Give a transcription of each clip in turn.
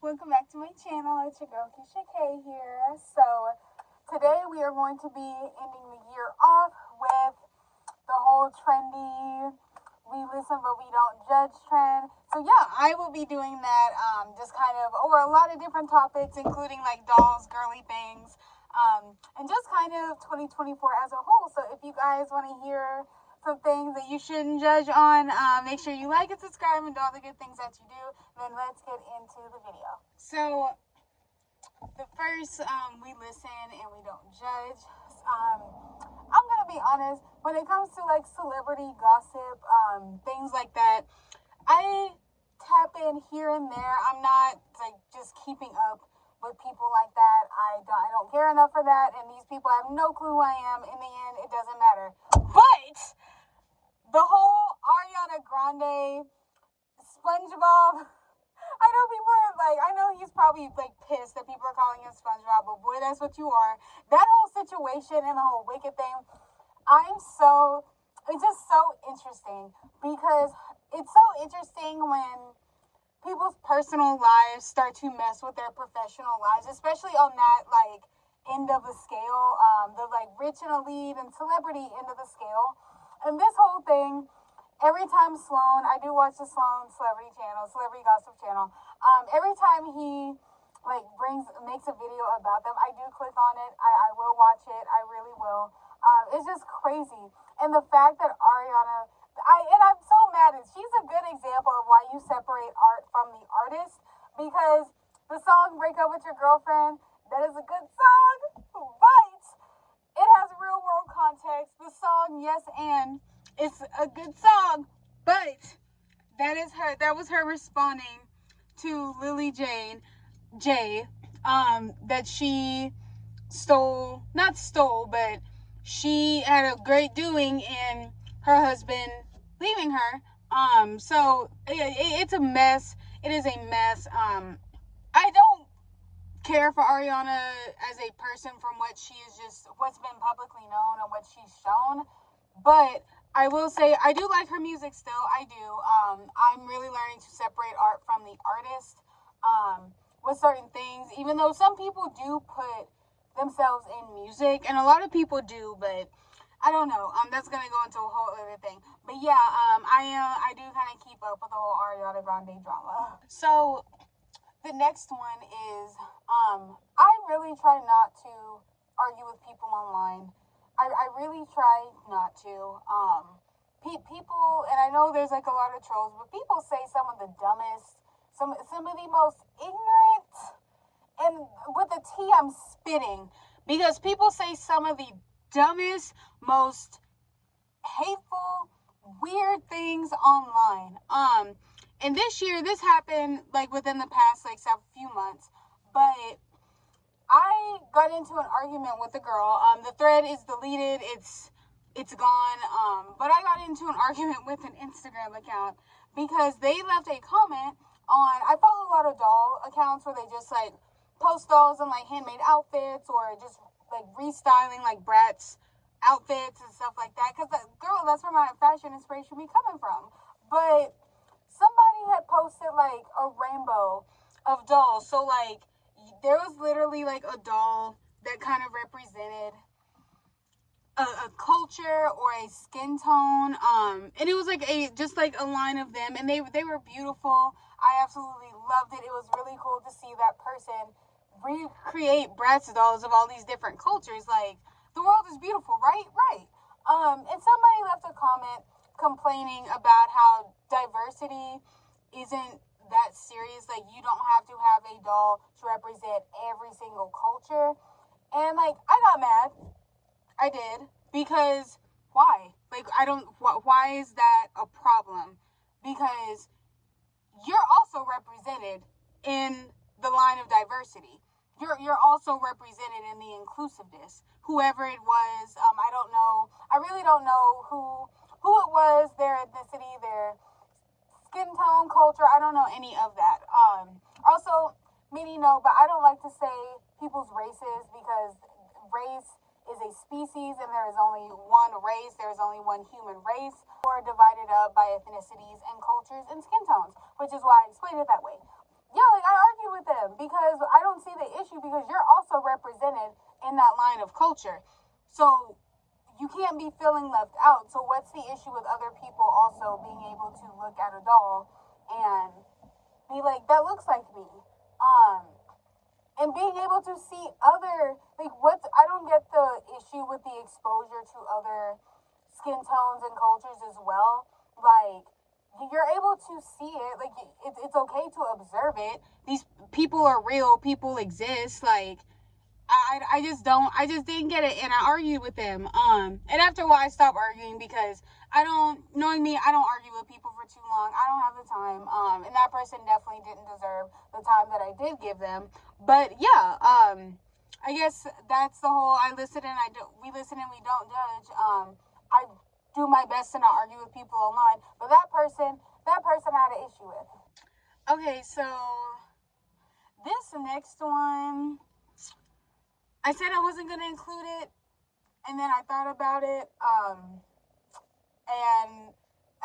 welcome back to my channel. It's your girl Keisha K here. So today we are going to be ending the year off with the whole trendy we listen but we don't judge trend. So yeah, I will be doing that just kind of over a lot of different topics, including like dolls, girly things, and just kind of 2024 as a whole. So if you guys want to hear some things that you shouldn't judge on, make sure you like and subscribe and do all the good things that you do. Then let's get into the video. So the first, we listen and we don't judge. I'm gonna be honest, when it comes to like celebrity gossip, things like that, I tap in here and there. I'm not like just keeping up with people like that. I don't care enough for that, and these people have no clue who I am. In the end, it doesn't matter. But the whole Ariana Grande, SpongeBob, I know people are like, I know he's probably like pissed that people are calling him SpongeBob, but boy, that's what you are. That whole situation and the whole Wicked thing, it's just so interesting because it's so interesting when people's personal lives start to mess with their professional lives, especially on that like end of the scale, the like rich and elite and celebrity end of the scale. And this whole thing, every time Sloan, I do watch the Sloan Celebrity Channel, Celebrity Gossip Channel. Every time he like makes a video about them, I do click on it. I will watch it. I really will. It's just crazy. And the fact that Ariana, I'm so mad. She's a good example of why you separate art from the artist, because the song "Break Up with Your Girlfriend," that is a good song, but it has real world context. The song "Yes and" it's a good song, but that was her responding to Lily J, that she but she had a great doing in her husband leaving her. So it's a mess. It is a mess. I don't care for Ariana as a person from what's been publicly known and what she's shown, but I will say I do like her music still. I do. I'm really learning to separate art from the artist with certain things, even though some people do put themselves in music, and a lot of people do, but I don't know. That's gonna go into a whole other thing. But yeah, I do kind of keep up with the whole Ariana Grande drama. So the next one is I really try not to argue with people online. I really try not to. People, and I know there's like a lot of trolls, but people say some of the dumbest, some of the most ignorant, and with the T I'm spitting, because people say some of the dumbest, most hateful, weird things online. And this happened like within the past like few months, but I got into an argument with a girl. The thread is deleted. It's gone. But I got into an argument with an Instagram account because they left a comment on. I follow a lot of doll accounts where they just like post dolls and like handmade outfits or just like restyling like Bratz outfits and stuff like that. Because girl, that's where my fashion inspiration be coming from. But somebody had posted like a rainbow of dolls. So like there was literally like a doll that kind of represented a culture or a skin tone, and it was like just like a line of them, and they were beautiful. I absolutely loved it. It was really cool to see that person recreate Bratz dolls of all these different cultures. Like, the world is beautiful, right? And somebody left a comment complaining about how diversity isn't that serious. Like, you don't have to have a doll to represent every single culture. And like, I got mad. I did, because why? Like, why is that a problem? Because you're also represented in the line of diversity. You're also represented in the inclusiveness. Whoever it was, I don't know. I really don't know who it was, their ethnicity, their skin tone, culture. I don't know any of that. Also, many know, but I don't like to say people's races, because race is a species and there is only one race. There is only one human race. We're divided up by ethnicities and cultures and skin tones, which is why I explain it that way. Yeah, like I argue with them. because I don't see the issue because you're also represented in that line of culture. So you can't be feeling left out. So what's the issue with other people also being able to look at a doll and be like, that looks like me? And being able to see other, like, I don't get the issue with the exposure to other skin tones and cultures as well. Like, you're able to see it. Like, it's okay to observe it. These people are real. People exist. Like, I just didn't get it, and I argued with them. And after a while, I stopped arguing because knowing me, I don't argue with people for too long. I don't have the time. And that person definitely didn't deserve the time that I did give them. But yeah, I guess that's the whole, we listen and we don't judge. I do my best to not argue with people online, but that person I had an issue with. Okay, so this next one, I said I wasn't going to include it, and then I thought about it, and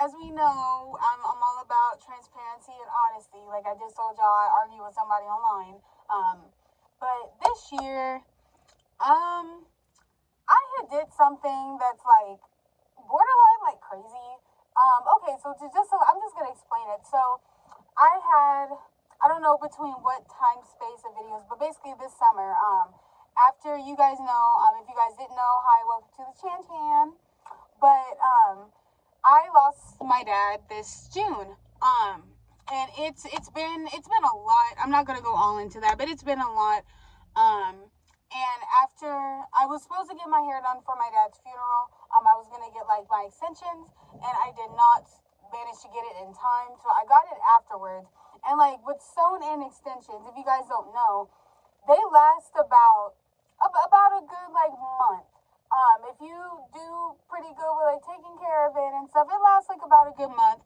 as we know, I'm all about transparency and honesty. Like I just told y'all, I argue with somebody online, but this year, I had did something that's like borderline like crazy. Okay, so I'm just going to explain it. So I don't know between what time space of videos, but basically this summer, after you guys know, if you guys didn't know, hi, welcome to the Chan. But I lost my dad this June. And it's been a lot. I'm not gonna go all into that, but it's been a lot. And after I was supposed to get my hair done for my dad's funeral, I was gonna get like my extensions, and I did not manage to get it in time, so I got it afterwards. And like with sewn-in extensions, if you guys don't know, they last about a good like month. If you do pretty good with like taking care of it and stuff, it lasts like about a good month.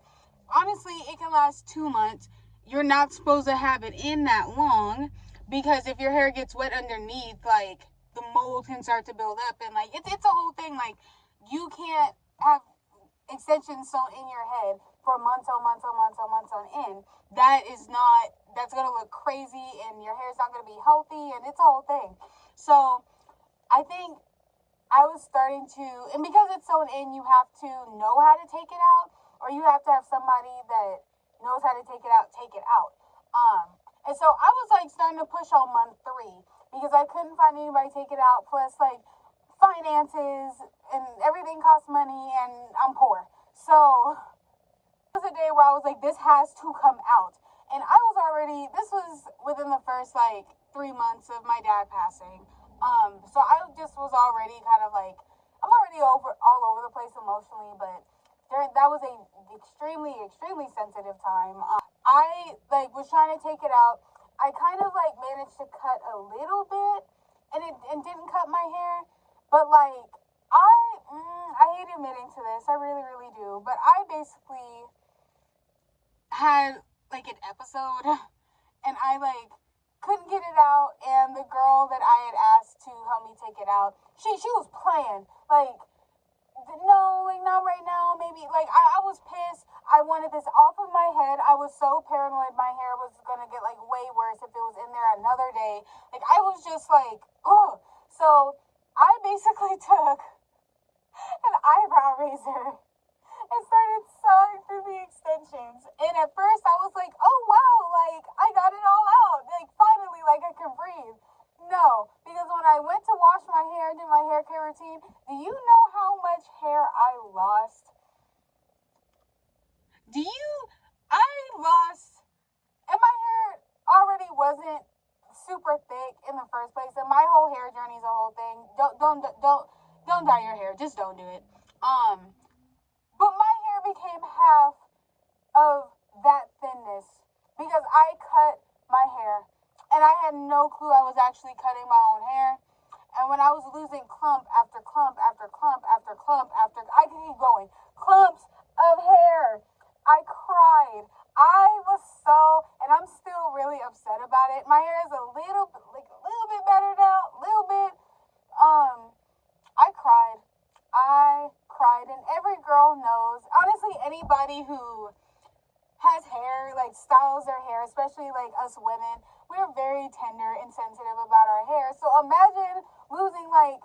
Honestly, it can last 2 months. You're not supposed to have it in that long because if your hair gets wet underneath, like the mold can start to build up, and like it's a whole thing. Like you can't have extensions sewn in your head for months on end. That's gonna look crazy, and your hair's not gonna be healthy, and it's a whole thing. So I think I was starting to, and because it's sewn in, you have to know how to take it out, or you have to have somebody that knows how to take it out. And so I was like starting to push on month 3 because I couldn't find anybody to take it out. Plus, like finances and everything costs money, and I'm poor. So it was a day where I was like, this has to come out. And this was within the first like 3 months of my dad passing. So I just was already kind of like, I'm already all over the place emotionally, but that was a extremely sensitive time. I like was trying to take it out. I kind of like managed to cut a little bit, and didn't cut my hair, but like I hate admitting to this, I really do, but I basically had like an episode, and I like couldn't get it out, and the girl that I had asked to help me take it out, she was playing like, no, like not right now, maybe. Like I was pissed. I wanted this off of my head. I was so paranoid my hair was gonna get like way worse if it was in there another day. Like I was just like, oh. So I basically took an eyebrow razor and started sawing through the extensions. And at first I was like, oh wow, like I got it all out. Like finally, like I can breathe. No, because when I went to wash my hair and do my hair care routine, do you know how much hair I lost? I lost, and my hair already wasn't super thick in the first place, and my whole hair journey is a whole thing. Don't dye your hair, just don't do it. But my hair became half of that thinness because I cut my hair, and I had no clue I was actually cutting my own hair. And when I was losing clump after clump after clump after clump after, I can keep going, clumps of hair, I cried. I was and I'm still really upset about it. My hair is a little bit better now, a little bit. I cried, and every girl knows, honestly, anybody who has hair, like like styles their hair, especially like us women. We're very tender and sensitive about our hair. So imagine losing like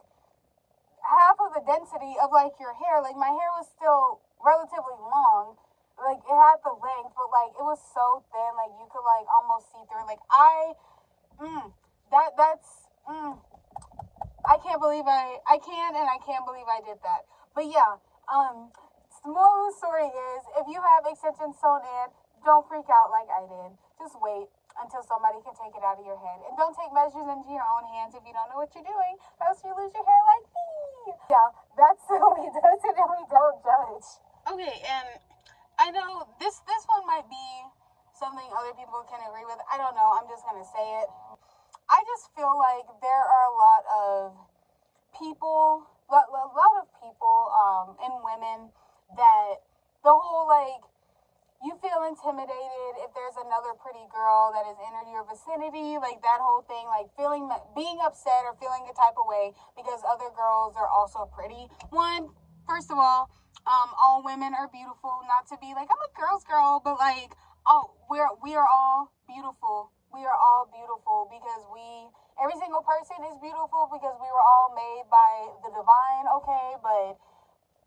half of the density of like your hair. Like my hair was still relatively long. Like it had the length, but like it was so thin, like you could like almost see through. Like I can't believe I can't believe I did that. But yeah, the moral of the story is if you have extensions sewn in, don't freak out like I did. Just wait until somebody can take it out of your head. And don't take measures into your own hands if you don't know what you're doing, or else you lose your hair like me. Yeah, that's how we do it and we don't judge. Okay, and I know this one might be something other people can agree with. I don't know. I'm just gonna say it. I just feel like there are a lot of people, and women that the whole like you feel intimidated if there's another pretty girl that is in your vicinity, like that whole thing, like being upset or feeling a type of way because other girls are also pretty. First of all women are beautiful. Not to be like I'm a girl's girl, but like we are all beautiful. We are all beautiful because every single person is beautiful because we were all made by the divine. Okay, but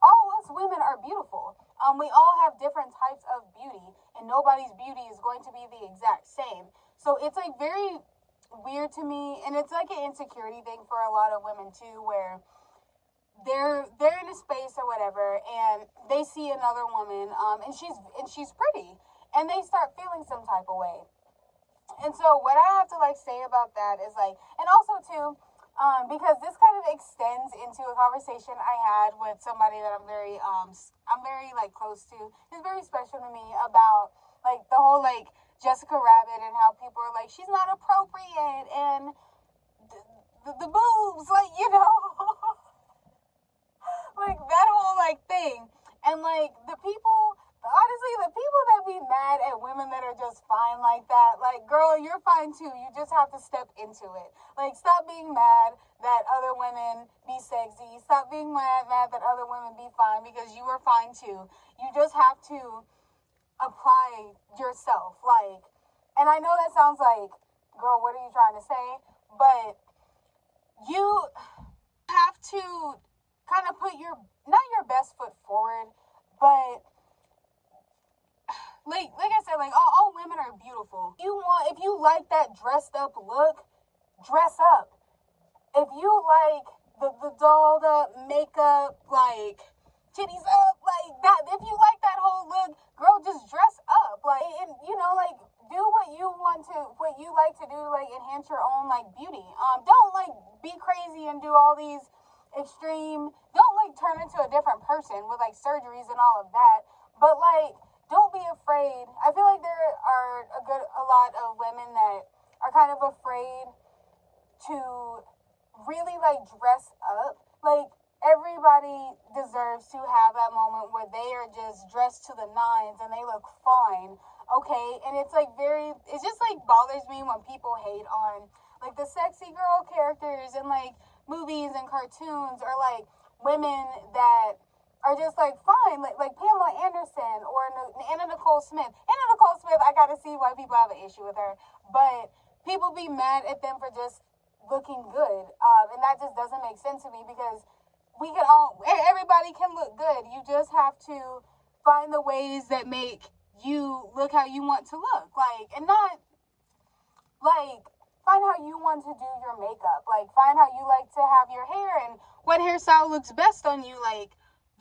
all us women are beautiful. We all have different types of beauty, and nobody's beauty is going to be the exact same. So it's like very weird to me, and it's like an insecurity thing for a lot of women too, where they're in a space or whatever, and they see another woman, and she's pretty, and they start feeling some type of way. And so what I have to like say about that is like, and also too, because this kind of extends into a conversation I had with somebody that I'm very like close to. It's very special to me about like the whole like Jessica Rabbit and how people are like she's not appropriate and the boobs, like like that whole like thing. And like the people that be mad at women that are just fine like that, like, girl, you're fine too. You just have to step into it. Like, stop being mad that other women be sexy. Stop being mad that other women be fine because you are fine too. You just have to apply yourself. Like, and I know that sounds like, girl, what are you trying to say? But you have to kind of put not your best foot forward, but like I said, like all women are beautiful. If you like that dressed up look, dress up. If you like the dolled up makeup, like titties up, like that, if you like that whole look, girl, just dress up. Like, and like do what you like to do, like enhance your own like beauty. Don't like be crazy and do all these extreme. Don't like turn into a different person with like surgeries and all of that. But like, don't be afraid. I feel like there are a lot of women that are kind of afraid to really like dress up. Like, everybody deserves to have that moment where they are just dressed to the nines and they look fine. Okay, and it's just like bothers me when people hate on like the sexy girl characters in like movies and cartoons, or like women that are just like fine, like Pamela Anderson or Anna Nicole Smith. Anna Nicole Smith, I gotta see why people have an issue with her, but people be mad at them for just looking good, and that just doesn't make sense to me because everybody can look good. You just have to find the ways that make you look how you want to look, like, and not like find how you want to do your makeup, like find how you like to have your hair and what hairstyle looks best on you. Like,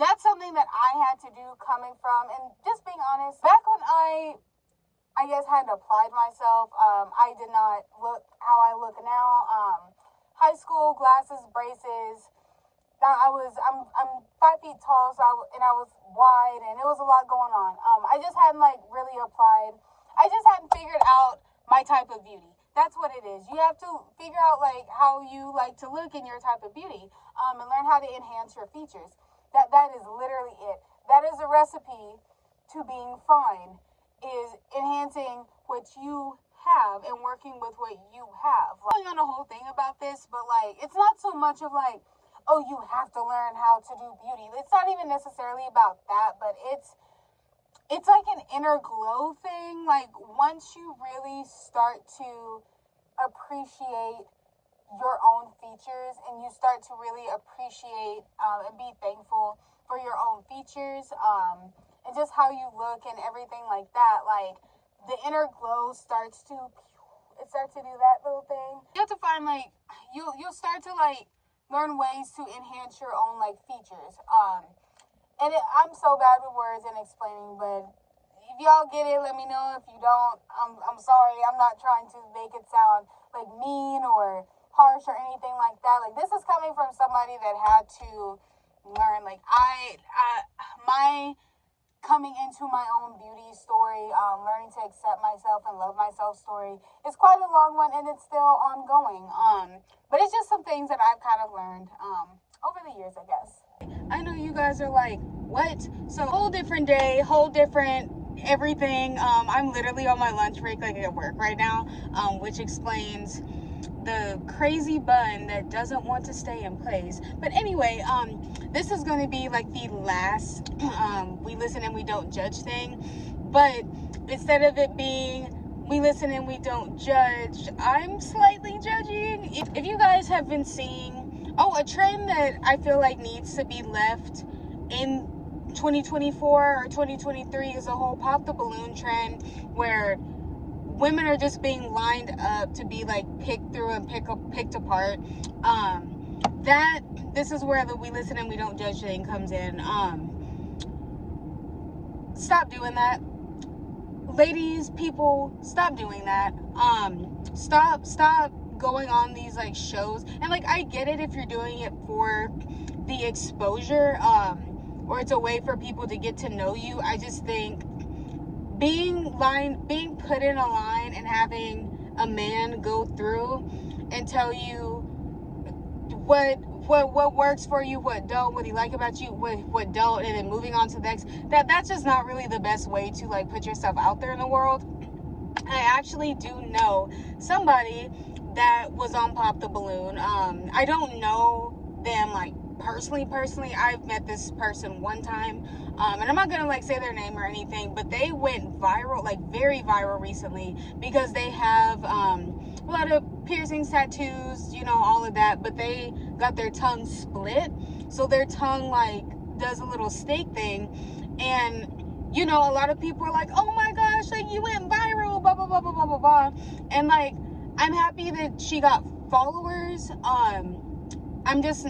that's something that I had to do coming from, and just being honest, back when I guess hadn't applied myself, I did not look how I look now. High school, glasses, braces. I'm 5 feet tall, so I was wide, and it was a lot going on. I just hadn't like really applied. I just hadn't figured out my type of beauty. That's what it is. You have to figure out like how you like to look in your type of beauty, and learn how to enhance your features. That is literally it. That is a recipe to being fine, is enhancing what you have and working with what you have. Like, going on a whole thing about this, but like it's not so much of like, oh, you have to learn how to do beauty. It's not even necessarily about that, but it's like an inner glow thing. Like, once you really start to appreciate your own features, and you start to really appreciate and be thankful for your own features, and just how you look and everything like that, like, the inner glow starts to do that little thing. You have to find, like, you'll start to, like, learn ways to enhance your own, like, features. I'm so bad with words and explaining, but if y'all get it, let me know. If you don't, I'm sorry. I'm not trying to make it sound like mean or harsh or anything like that. Like, this is coming from somebody that had to learn. Like, my coming into my own beauty story, learning to accept myself and love myself story is quite a long one, and it's still ongoing. But it's just some things that I've kind of learned over the years, I guess. I know you guys are like, what? So, whole different day, whole different everything. I'm literally on my lunch break, like at work right now, which explains the crazy bun that doesn't want to stay in place. But anyway, this is going to be like the last we listen and we don't judge thing. But instead of it being we listen and we don't judge, I'm slightly judging. If you guys have been seeing, a trend that I feel like needs to be left in 2024 or 2023 is a whole pop the balloon trend where women are just being lined up to be like picked through and picked apart. This is where the we listen and we don't judge thing comes in. Stop doing that. Ladies, people, stop doing that. Stop going on these like shows. And like, I get it if you're doing it for the exposure, or it's a way for people to get to know you. I just think being put in a line and having a man go through and tell you what works for you, what don't, what he like about you, what don't, and then moving on to the next, that's just not really the best way to like put yourself out there in the world. I actually do know somebody that was on Pop the Balloon. I don't know them like personally. I've met this person one time, and I'm not gonna like say their name or anything, but they went viral, like very viral recently, because they have a lot of piercings, tattoos, all of that, but they got their tongue split, so their tongue like does a little snake thing. And a lot of people are like, oh my gosh, like you went viral, blah blah blah blah blah blah blah. And like, I'm happy that she got followers. I'm just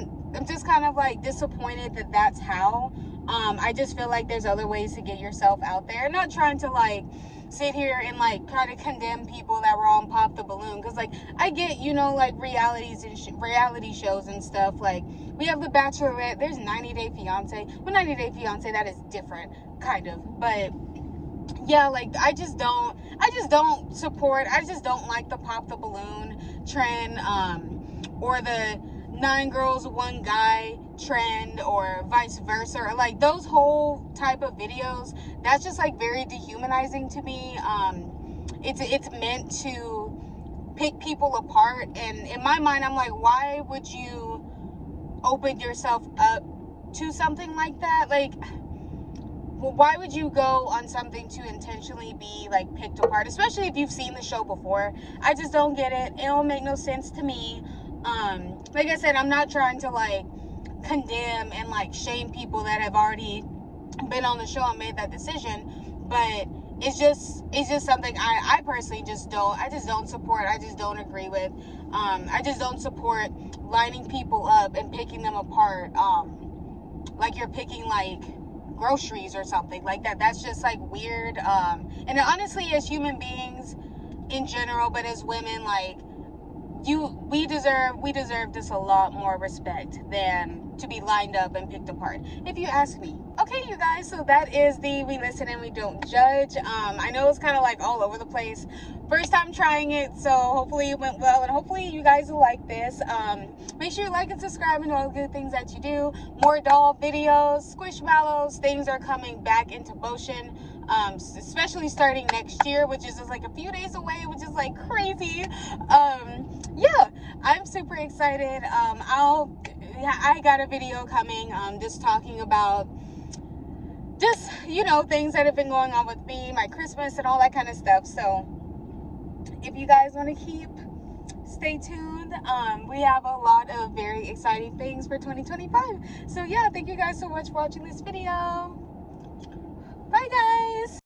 kind of like disappointed that that's how. I just feel like there's other ways to get yourself out there. Not trying to like sit here and like try to condemn people that were on Pop the Balloon, because like I get like reality shows and stuff. Like, we have The Bachelorette, there's 90 Day Fiance. Well, 90 Day Fiance, that is different, kind of. But yeah, like I just don't support, I just don't like the Pop the Balloon trend, or the 9 girls 1 guy trend, or vice versa, or like those whole type of videos. That's just like very dehumanizing to me. It's meant to pick people apart, and in my mind I'm like, why would you open yourself up to something like that? Like, well, why would you go on something to intentionally be like picked apart, especially if you've seen the show before? I just don't get it. It don't make no sense to me. Like I said, I'm not trying to like condemn and like shame people that have already been on the show and made that decision, but it's just something I personally just don't support. I just don't agree with. I just don't support lining people up and picking them apart, like you're picking like groceries or something like that. That's just like weird. And honestly, as human beings in general, but as women, like we deserve just a lot more respect than to be lined up and picked apart, if you ask me. Okay, you guys, so that is the we listen and we don't judge. I know it's kind of like all over the place. First time trying it, so hopefully it went well, and hopefully you guys will like this. Make sure you like and subscribe and all the good things that you do. More doll videos, Squishmallows, things are coming back into motion, especially starting next year, which is just like a few days away, which is like crazy. Yeah, I'm super excited. I got a video coming, just talking about just you know, things that have been going on with me, my Christmas and all that kind of stuff. So if you guys want to stay tuned. We have a lot of very exciting things for 2025. So yeah, thank you guys so much for watching this video. Bye guys.